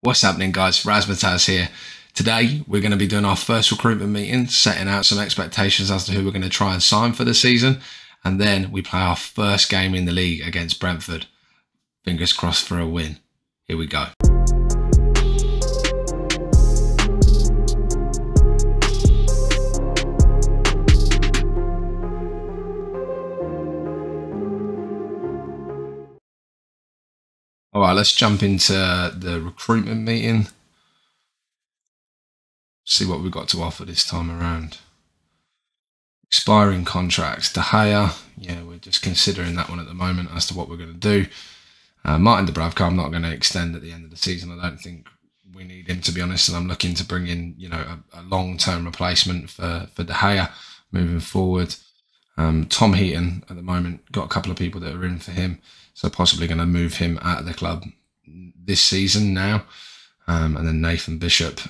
What's happening, guys? Razmataz here. Today, we're going to be doing our first recruitment meeting, setting out some expectations as to who we're going to try and sign for the season. And then we play our first game in the league against Brentford. Fingers crossed for a win. Here we go. All right, let's jump into the recruitment meeting. See what we've got to offer this time around. Expiring contracts. De Gea, yeah, we're just considering that one at the moment as to what we're going to do. Martin Dubravka, I'm not going to extend at the end of the season. I don't think we need him, to be honest, and I'm looking to bring in, a long-term replacement for De Gea moving forward. Tom Heaton at the moment, got a couple of people that are in for him, so possibly going to move him out of the club this season now. And then Nathan Bishop,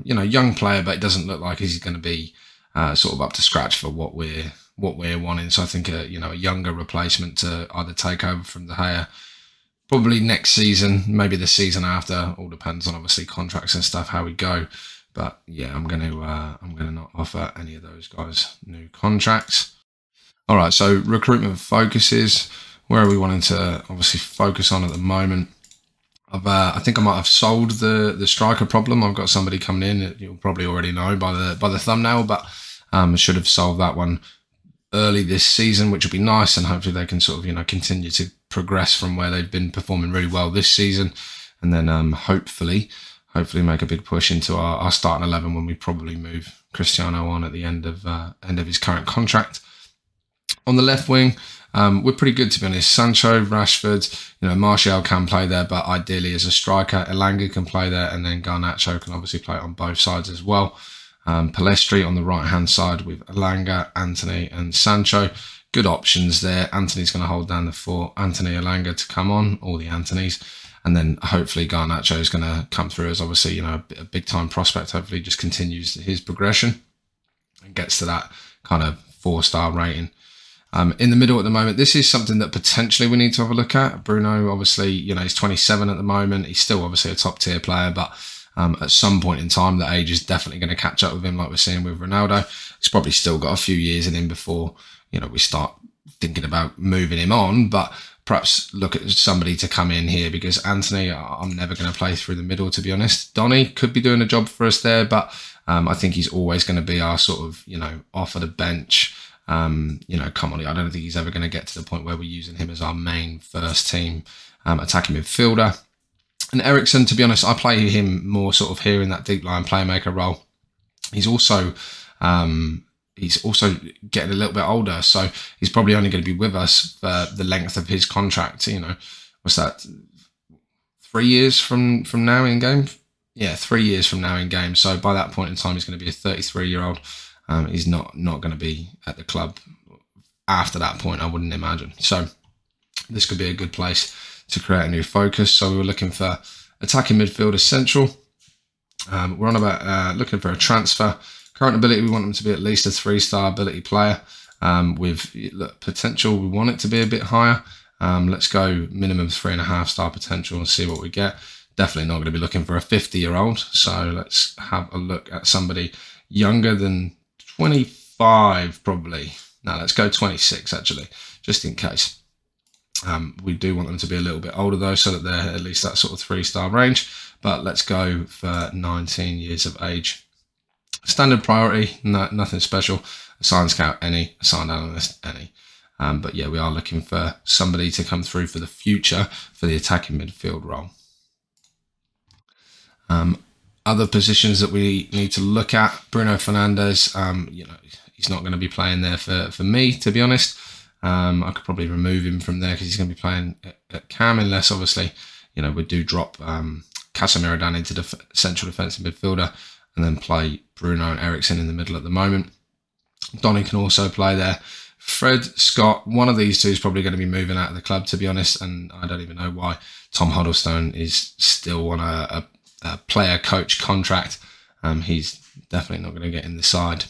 young player, but it doesn't look like he's going to be sort of up to scratch for what we're wanting. So I think a younger replacement to either take over from De Gea, probably next season, maybe the season after. All depends on obviously contracts and stuff, how we go. But yeah, I'm going to not offer any of those guys new contracts. All right, so recruitment focuses. Where are we wanting to obviously focus on at the moment? I think I might have solved the striker problem. I've got somebody coming in. You'll probably already know by the thumbnail, but I should have solved that one early this season, which would be nice, and hopefully they can sort of continue to progress from where they've been performing really well this season, and then hopefully make a big push into our starting 11 when we probably move Cristiano on at the end of his current contract. On the left wing, we're pretty good, to be honest. Sancho, Rashford, Martial can play there, but ideally as a striker, Elanga can play there, and then Garnacho can obviously play on both sides as well. Pellistri on the right-hand side with Elanga, Antony and Sancho. Good options there. Antony's going to hold down the fort. Antony, Elanga to come on, all the Antonys. And then hopefully Garnacho is going to come through as obviously, a big-time prospect. Hopefully just continues his progression and gets to that kind of 4-star rating. In the middle at the moment, this is something that potentially we need to have a look at. Bruno, obviously, he's 27 at the moment. He's still obviously a top tier player, but at some point in time, the age is definitely going to catch up with him, like we're seeing with Ronaldo. He's probably still got a few years in him before, we start thinking about moving him on, but perhaps look at somebody to come in here, because Antony, I'm never going to play through the middle, to be honest. Donny could be doing a job for us there, but I think he's always going to be our sort of, off of the bench. Come on, I don't think he's ever going to get to the point where we're using him as our main first team attacking midfielder. And Eriksen, to be honest, I play him more sort of here in that deep line playmaker role. He's also getting a little bit older, so he's probably only going to be with us for the length of his contract. What's that? 3 years from now in game? Yeah, 3 years from now in game. So by that point in time, he's going to be a 33-year-old. He's not going to be at the club after that point, I wouldn't imagine. So this could be a good place to create a new focus. So we were looking for attacking midfielder central. We're on about looking for a transfer. Current ability, we want them to be at least a 3-star ability player. With potential, we want it to be a bit higher. Let's go minimum 3.5-star potential and see what we get. Definitely not going to be looking for a 50-year-old. So let's have a look at somebody younger than 25 probably. No, let's go 26 actually, just in case. We do want them to be a little bit older though, so that they're at least that sort of 3-star range. But let's go for 19 years of age. Standard priority, nothing special. Assigned scout, any. Assigned analyst, any. But yeah, we are looking for somebody to come through for the future for the attacking midfield role. Other positions that we need to look at, Bruno Fernandes, he's not going to be playing there for me, to be honest. I could probably remove him from there because he's going to be playing at cam, unless obviously, we do drop Casemiro down into the central defensive midfielder and then play Bruno and Eriksen in the middle at the moment. Donny can also play there. Fred, Scott, one of these two is probably going to be moving out of the club, to be honest, and I don't even know why. Tom Huddlestone is still on a player coach contract. He's definitely not going to get in the side.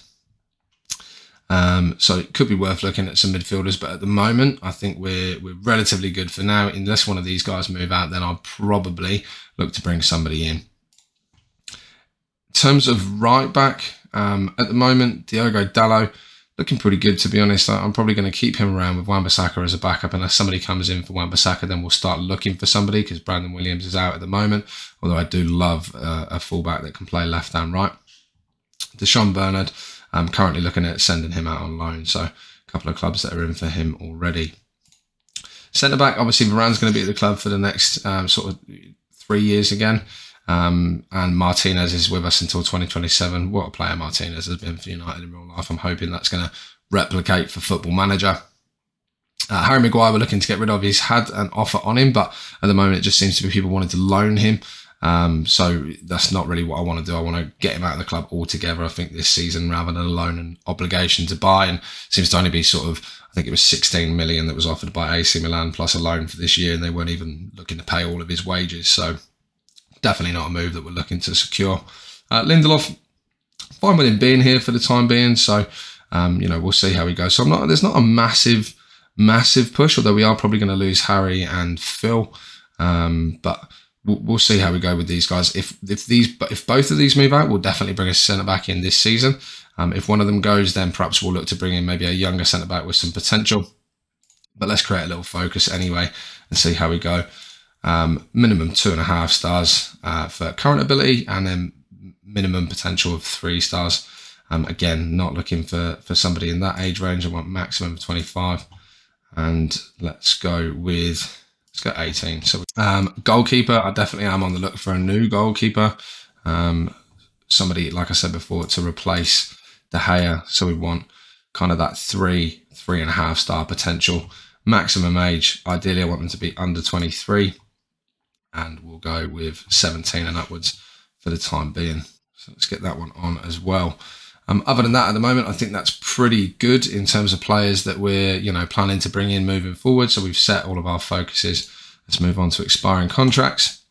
So it could be worth looking at some midfielders, but at the moment, I think we're relatively good for now. Unless one of these guys move out, then I'll probably look to bring somebody in. In terms of right back, at the moment, Diogo Dalot, looking pretty good, to be honest. I'm probably going to keep him around with Wan-Bissaka as a backup. Unless somebody comes in for Wan-Bissaka, then we'll start looking for somebody, because Brandon Williams is out at the moment. Although I do love a fullback that can play left and right. Deshaun Bernard, I'm currently looking at sending him out on loan. So a couple of clubs that are in for him already. Centre-back, obviously Varane's going to be at the club for the next sort of 3 years again. And Martinez is with us until 2027. What a player Martinez has been for United in real life. I'm hoping that's going to replicate for Football Manager. Harry Maguire we're looking to get rid of. He's had an offer on him, but at the moment it just seems to be people wanting to loan him. So that's not really what I want to do. I want to get him out of the club altogether, I think, this season, rather than a loan and obligation to buy. And it seems to only be sort of, I think it was 16 million that was offered by AC Milan plus a loan for this year, and they weren't even looking to pay all of his wages. So definitely not a move that we're looking to secure. Lindelof, fine with him being here for the time being. So, we'll see how he goes. So there's not a massive push, although we are probably going to lose Harry and Phil. But we'll see how we go with these guys. If both of these move out, we'll definitely bring a centre back in this season. If one of them goes, then perhaps we'll look to bring in maybe a younger centre back with some potential. But let's create a little focus anyway and see how we go. Minimum 2.5 stars for current ability, and then minimum potential of 3 stars. Again, not looking for somebody in that age range. I want maximum of 25. And let's go 18. So goalkeeper, I definitely am on the look for a new goalkeeper. Somebody, like I said before, to replace De Gea. So we want kind of that 3.5 star potential. Maximum age, ideally I want them to be under 23. And we'll go with 17 and upwards for the time being. So let's get that one on as well. Other than that, at the moment, I think that's pretty good in terms of players that we're, planning to bring in moving forward. So we've set all of our focuses. Let's move on to expiring contracts.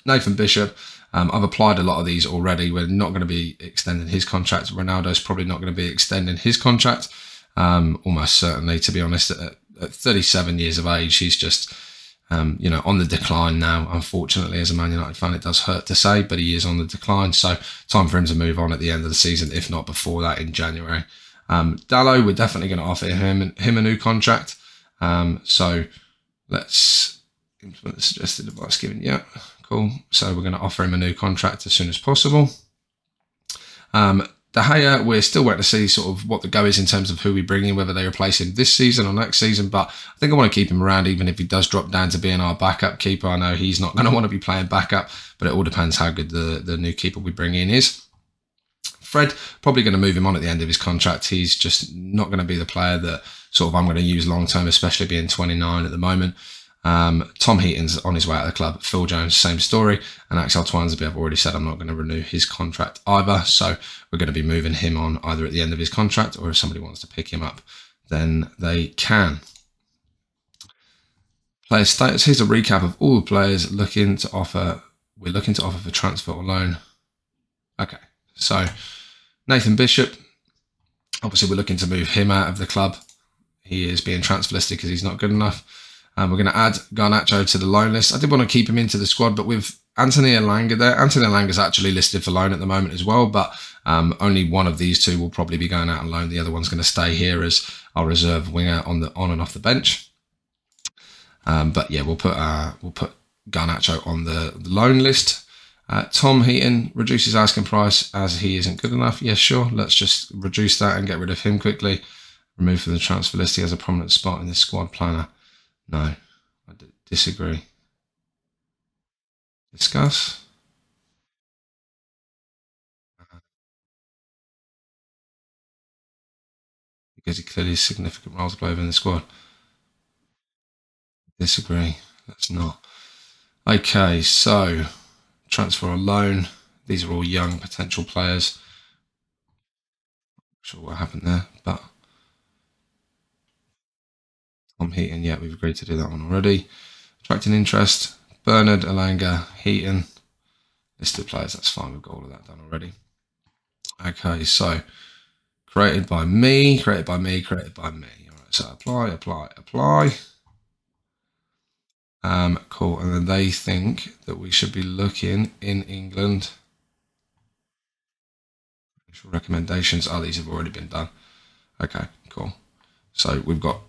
Nathan Bishop, I've applied a lot of these already. We're not going to be extending his contract. Ronaldo's probably not going to be extending his contract. Almost certainly, to be honest, at 37 years of age, he's just, on the decline now. Unfortunately, as a Man United fan, it does hurt to say, but he is on the decline. So time for him to move on at the end of the season, if not before that in January. Dalot, we're definitely going to offer him a new contract. So let's implement the suggested advice given. Yeah, cool. So we're going to offer him a new contract as soon as possible. De Gea, we're still waiting to see sort of what the go is in terms of who we bring in, whether they replace him this season or next season. But I think I want to keep him around, even if he does drop down to being our backup keeper. I know he's not going to want to be playing backup, but it all depends how good the new keeper we bring in is. Fred, probably going to move him on at the end of his contract. He's just not going to be the player that sort of I'm going to use long term, especially being 29 at the moment. Tom Heaton's on his way out of the club. Phil Jones, same story. And Axel Twansby, I've already said I'm not going to renew his contract either. So we're going to be moving him on either at the end of his contract, or if somebody wants to pick him up, then they can. Player status. Here's a recap of all the players we're looking to offer for transfer or loan. Okay, so Nathan Bishop, obviously we're looking to move him out of the club. He is being transfer listed because he's not good enough. We're going to add Garnacho to the loan list. I did want to keep him into the squad, but with Anthony Elanga there, Anthony Elanga is actually listed for loan at the moment as well, but only one of these two will probably be going out on loan. The other one's going to stay here as our reserve winger on and off the bench. But yeah, we'll put Garnacho on the loan list. Tom Heaton reduces asking price as he isn't good enough. Yeah, sure. Let's just reduce that and get rid of him quickly. Remove from the transfer list. He has a prominent spot in this squad planner. No, I disagree. Discuss. Because he clearly has significant role to play within the squad. Disagree. That's not. Okay, so transfer or loan. These are all young potential players. Not sure what happened there, but Tom Heaton, yeah, we've agreed to do that one already. Attracting interest. Bernard, Elanga, Heaton. Listed players, that's fine. We've got all of that done already. Okay, so Created by me, created by me, created by me. All right, so apply, apply, apply. Cool. And then they think that we should be looking in England. Recommendations. Oh, these have already been done. Okay, cool. So we've got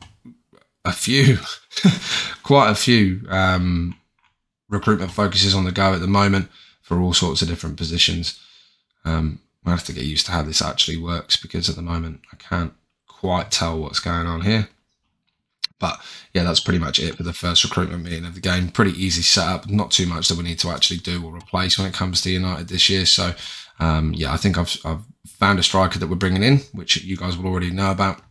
a few, quite a few recruitment focuses on the go at the moment for all sorts of different positions. I have to get used to how this actually works because at the moment I can't quite tell what's going on here. But yeah, that's pretty much it for the first recruitment meeting of the game. Pretty easy setup. Not too much that we need to actually do or replace when it comes to United this year. So yeah, I think I've found a striker that we're bringing in, which you guys will already know about.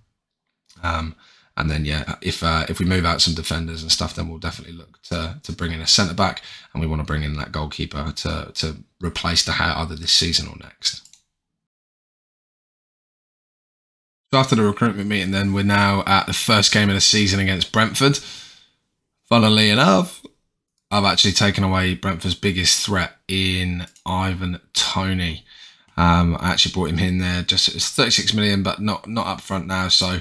And then yeah, if we move out some defenders and stuff, then we'll definitely look to bring in a centre back, and we want to bring in that goalkeeper to replace De Gea either this season or next. So after the recruitment meeting, then we're now at the first game of the season against Brentford. Funnily enough, I've actually taken away Brentford's biggest threat in Ivan Toney. I actually brought him in there. Just it's 36 million, but not up front now. So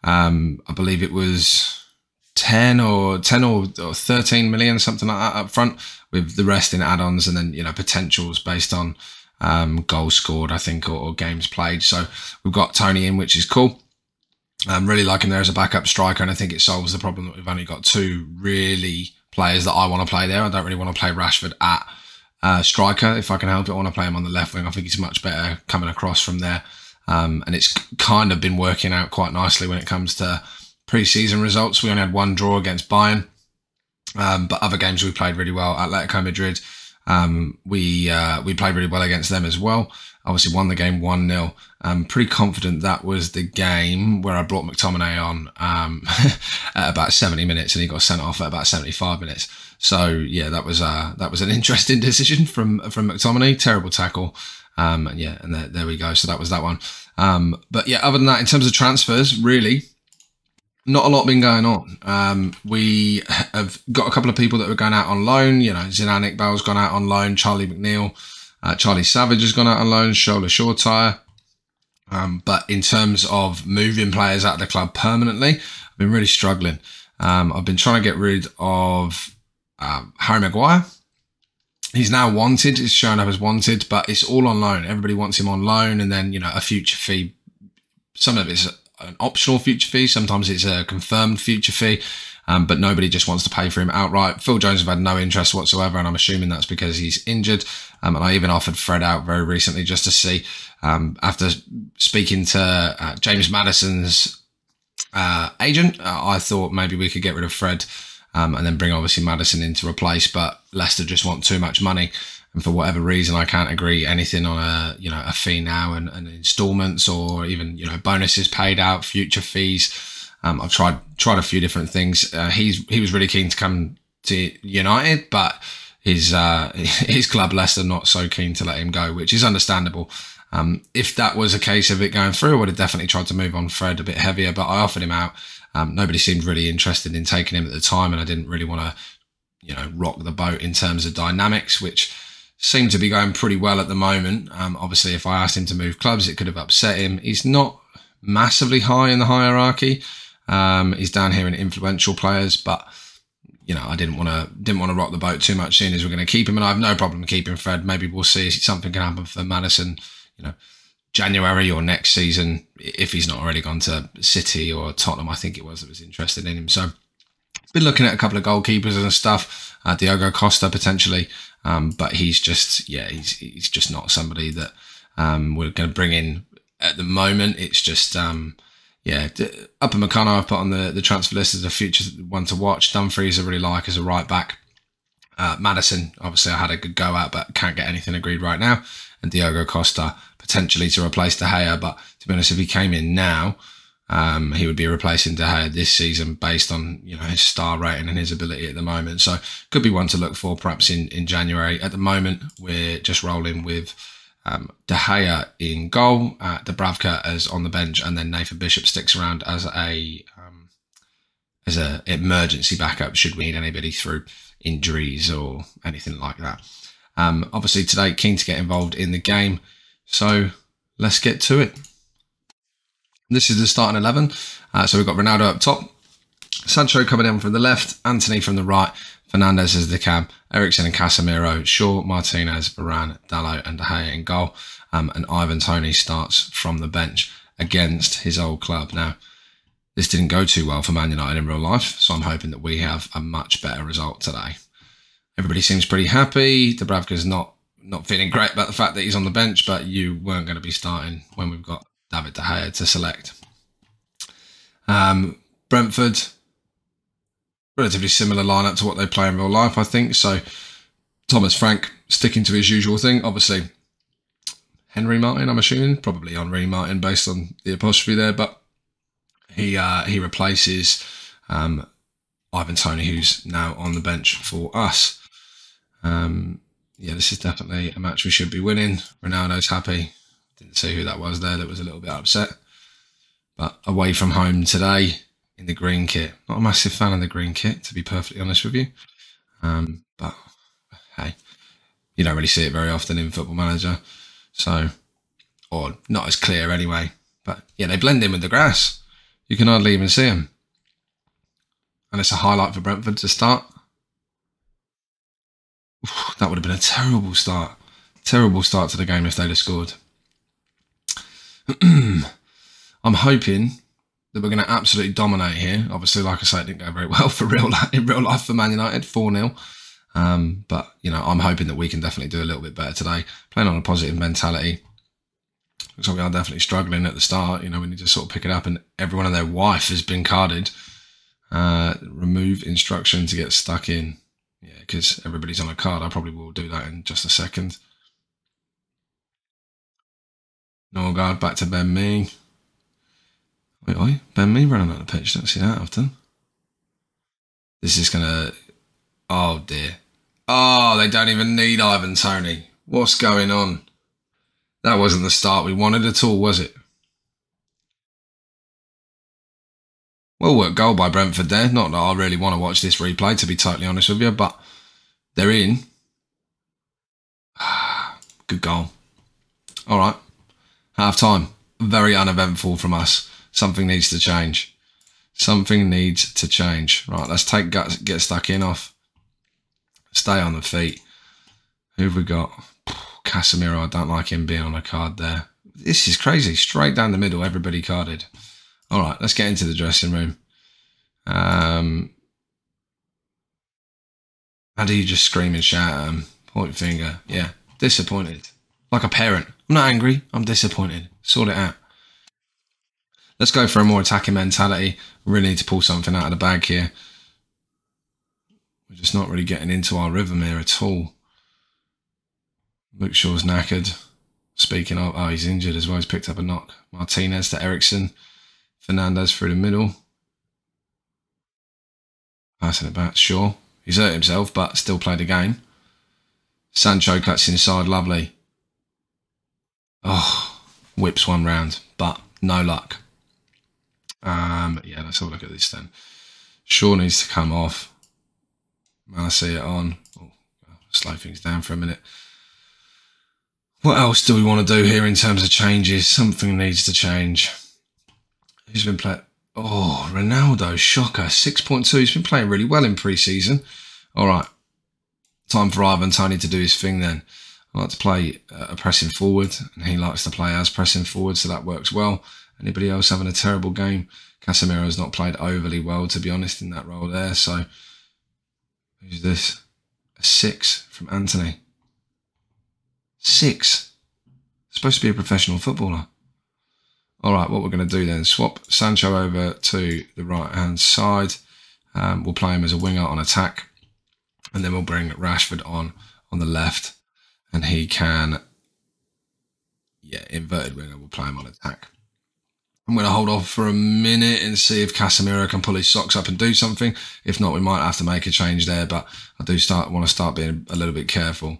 I believe it was 10 or 13 million, something like that up front, with the rest in add-ons, and then potentials based on goals scored, I think, or games played. So we've got Toney in, which is cool. I'm really liking there as a backup striker, and I think it solves the problem that we've only got two really players that I want to play there. I don't really want to play Rashford at striker if I can help it. I want to play him on the left wing. I think he's much better coming across from there. And it's kind of been working out quite nicely when it comes to pre-season results. We only had one draw against Bayern, but other games we played really well. Atletico Madrid, we played really well against them as well. Obviously won the game 1-0. I'm pretty confident that was the game where I brought McTominay on at about 70 minutes, and he got sent off at about 75 minutes. So yeah, that was an interesting decision from McTominay. Terrible tackle. And yeah, and there we go. So that was that one. But yeah, other than that, in terms of transfers, really not a lot been going on. We have got a couple of people that are going out on loan. Zinan Iqbal's gone out on loan. Charlie McNeil, Charlie Savage has gone out on loan. Shola Shortire. But in terms of moving players out of the club permanently, I've been really struggling. I've been trying to get rid of Harry Maguire. He's now wanted. He's shown up as wanted, but it's all on loan. Everybody wants him on loan, and then a future fee. Some of it's an optional future fee. Sometimes it's a confirmed future fee, but nobody just wants to pay for him outright. Phil Jones have had no interest whatsoever, and I'm assuming that's because he's injured. And I even offered Fred out very recently just to see. After speaking to James Maddison's agent, I thought maybe we could get rid of Fred. And then bring obviously Maddison in to replace, but Leicester just want too much money, and for whatever reason I can't agree anything on a fee now and instalments, or even bonuses paid out, future fees. I've tried a few different things. He was really keen to come to United, but his club Leicester not so keen to let him go, which is understandable. If that was a case of it going through, I would have definitely tried to move on Fred a bit heavier, but I offered him out. Nobody seemed really interested in taking him at the time, and I didn't really want to, rock the boat in terms of dynamics, which seem to be going pretty well at the moment. Obviously, if I asked him to move clubs, it could have upset him. He's not massively high in the hierarchy. He's down here in influential players, but I didn't want to rock the boat too much, seeing as we're going to keep him, and I have no problem keeping Fred. Maybe we'll see if something can happen for Maddison, January or next season, if he's not already gone to City or Tottenham, I think it was, that was interested in him. So been looking at a couple of goalkeepers and stuff, Diogo Costa potentially, but he's just not somebody that we're going to bring in at the moment. It's just Upper McConnell I've put on the transfer list as a future one to watch. Dumfries I really like as a right back. Maddison, obviously I had a good go at, but can't get anything agreed right now. And Diogo Costa potentially to replace De Gea, but to be honest, if he came in now, he would be replacing De Gea this season based on his star rating and his ability at the moment. So could be one to look for perhaps in January. At the moment, we're just rolling with De Gea in goal, Dubravka as on the bench, and then Nathan Bishop sticks around as a emergency backup should we need anybody through injuries or anything like that. Obviously today, keen to get involved in the game, so let's get to it. This is the starting 11. So we've got Ronaldo up top, Sancho coming in from the left, Antony from the right, Fernandes as the cam, Eriksen and Casemiro, Shaw, Martinez, Varane, Dalot and De Gea in goal. And Ivan Toney starts from the bench against his old club. Now, this didn't go too well for Man United in real life, so I'm hoping that we have a much better result today. Everybody seems pretty happy. Dubravka's not feeling great about the fact that he's on the bench, but you weren't going to be starting when we've got David De Gea to select. Brentford, relatively similar lineup to what they play in real life, I think. So Thomas Frank sticking to his usual thing. Obviously, Henry Martin, I'm assuming, probably Henry Martin based on the apostrophe there, but he replaces Ivan Toney, who's now on the bench for us. Yeah, this is definitely a match we should be winning. Ronaldo's happy. Didn't see who that was there that was a little bit upset. But away from home today in the green kit. Not a massive fan of the green kit, to be perfectly honest with you. But hey, you don't really see it very often in Football Manager. So, or not as clear anyway. But yeah, they blend in with the grass. You can hardly even see them. And it's a highlight for Brentford to start. Oof, that would have been a terrible start. Terrible start to the game if they'd have scored. I'm hoping that we're going to absolutely dominate here. Obviously, like I say, it didn't go very well in real life for Man United, 4-0. But, you know, I'm hoping that we can definitely do a little bit better today. Playing on a positive mentality. Looks like we are definitely struggling at the start. You know, we need to sort of pick it up, and everyone and their wife has been carded. Remove instruction to get stuck in. Yeah, because everybody's on a card. I probably will do that in just a second. Norgard back to Ben Mee. Wait, Ben Mee running on the pitch. Don't see that often. This is going to... Oh, dear. Oh, they don't even need Ivan Toney. What's going on? That wasn't the start we wanted at all, was it? Well worked goal by Brentford there. Not that I really want to watch this replay, to be totally honest with you, but they're in. Good goal. All right. Half time. Very uneventful from us. Something needs to change. Something needs to change. Right, let's get stuck in off. Stay on the feet. Who have we got? Casemiro, I don't like him being on a card there. This is crazy. Straight down the middle, everybody carded. All right, let's get into the dressing room. How do you just scream and shout at him? Point finger. Yeah, disappointed. Like a parent. I'm not angry. I'm disappointed. Sort it out. Let's go for a more attacking mentality. We really need to pull something out of the bag here. We're just not really getting into our rhythm here at all. Luke Shaw's knackered. Speaking of, oh, he's injured as well. He's picked up a knock. Martinez to Eriksen. Fernandes through the middle. Passing it back. Shaw. He's hurt himself, but still played the game. Sancho cuts inside. Lovely. Oh, whips one round, but no luck. Yeah, let's have a look at this then. Shaw needs to come off. Malacia it on. Oh, slow things down for a minute. What else do we want to do here in terms of changes? Something needs to change. Who's been playing? Oh, Ronaldo, shocker, 6.2. He's been playing really well in pre-season. All right, time for Ivan Toney to do his thing then. I like to play a pressing forward, and he likes to play as pressing forward, so that works well. Anybody else having a terrible game? Casemiro's not played overly well, to be honest, in that role there. So, who's this? A 6 from Antony. 6. Supposed to be a professional footballer. All right, what we're going to do then, swap Sancho over to the right-hand side. We'll play him as a winger on attack. And then we'll bring Rashford on the left. And he can, yeah, inverted winger, we'll play him on attack. I'm going to hold off for a minute and see if Casemiro can pull his socks up and do something. If not, we might have to make a change there. But I do want to start being a little bit careful.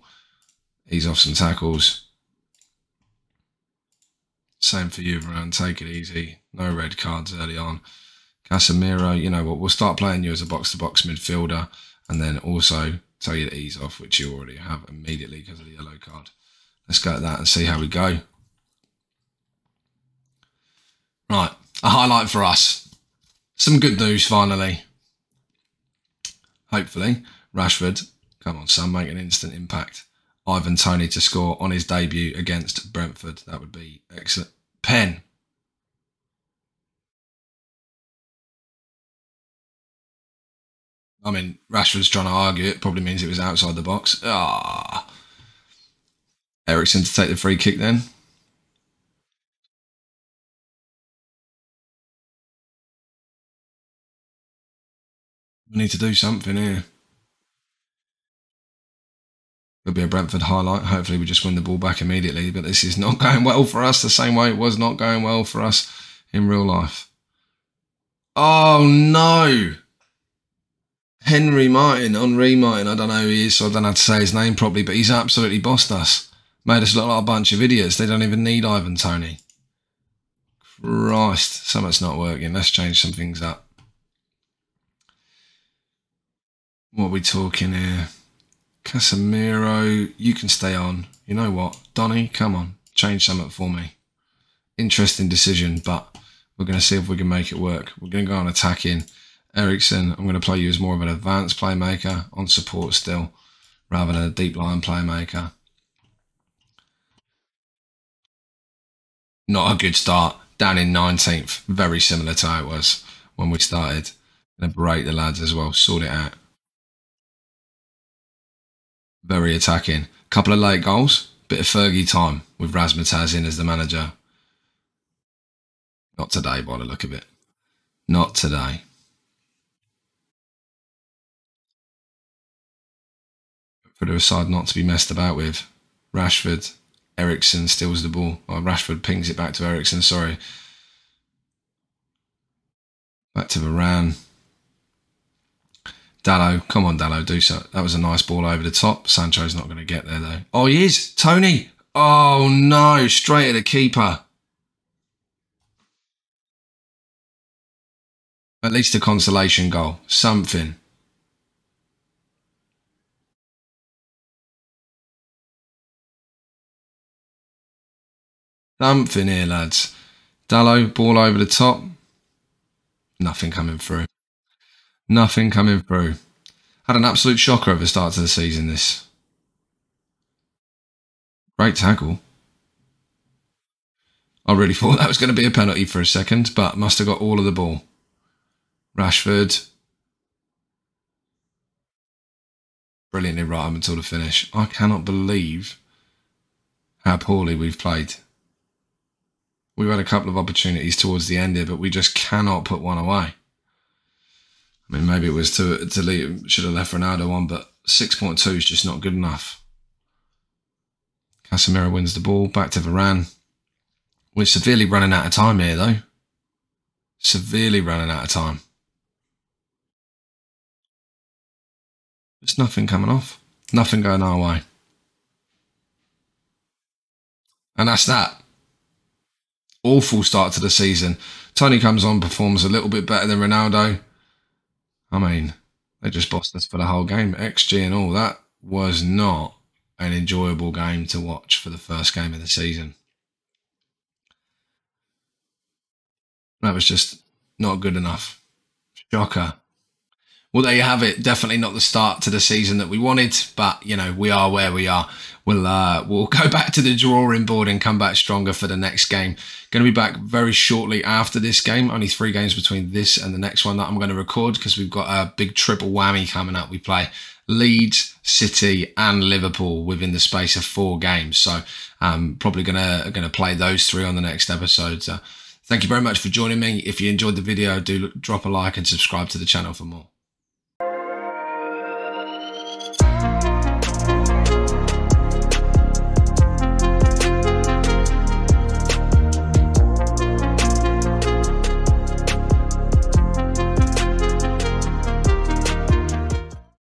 Ease off some tackles. Same for you, Varane. Take it easy. No red cards early on. Casemiro, you know what? We'll start playing you as a box-to-box midfielder. And then also tell you to ease off, which you already have immediately because of the yellow card. Let's go at that and see how we go. Right, a highlight for us. Some good news finally. Hopefully, Rashford, come on son, make an instant impact. Ivan Toney to score on his debut against Brentford. That would be excellent. Pen. I mean, Rashford's trying to argue it. Probably means it was outside the box. Ah. Eriksen to take the free kick then. We need to do something here. It'll be a Brentford highlight. Hopefully we just win the ball back immediately. But this is not going well for us the same way it was not going well for us in real life. Oh, no. Henry Martin, Henri Martin. I don't know who he is, so I don't have to say his name properly. But he's absolutely bossed us. Made us look like a bunch of idiots. They don't even need Ivan Toney. Christ, something's not working. Let's change some things up. What are we talking here? Casemiro, you can stay on. You know what? Donny, come on. Change something for me. Interesting decision, but we're going to see if we can make it work. We're going to go on attacking. Eriksen, I'm going to play you as more of an advanced playmaker on support still, rather than a deep line playmaker. Not a good start. Down in 19th. Very similar to how it was when we started. Going to berate the lads as well. Sort it out. Very attacking. Couple of late goals. Bit of Fergie time with Razmataz in as the manager. Not today by the look of it. Not today. For the side not to be messed about with. Rashford. Eriksen steals the ball. Well, Rashford pings it back to Eriksen, sorry. Back to Varane. Dalot, come on Dalot, do so. That was a nice ball over the top. Sancho's not going to get there though. Oh, he is. Toney. Oh no, straight at the keeper. At least a consolation goal. Something. Something here, lads. Dalot, ball over the top. Nothing coming through. Nothing coming through. Had an absolute shocker at the start of the season, this. Great tackle. I really thought that was going to be a penalty for a second, but must have got all of the ball. Rashford. Brilliantly right up until the finish. I cannot believe how poorly we've played. We've had a couple of opportunities towards the end here, but we just cannot put one away. I mean, maybe it was to leave, should have left Ronaldo on, but 6.2 is just not good enough. Casemiro wins the ball, back to Varane. We're severely running out of time here, though. Severely running out of time. There's nothing coming off. Nothing going our way. And that's that. Awful start to the season. Toney comes on, performs a little bit better than Ronaldo. I mean, they just bossed us for the whole game. XG and all. That was not an enjoyable game to watch for the first game of the season. That was just not good enough. Shocker. Well, there you have it. Definitely not the start to the season that we wanted, but, you know, we are where we are. We'll go back to the drawing board and come back stronger for the next game. Going to be back very shortly after this game. Only 3 games between this and the next one that I'm going to record because we've got a big triple whammy coming up. We play Leeds, City and Liverpool within the space of 4 games. So I'm probably going to play those 3 on the next episode. So thank you very much for joining me. If you enjoyed the video, do drop a like and subscribe to the channel for more.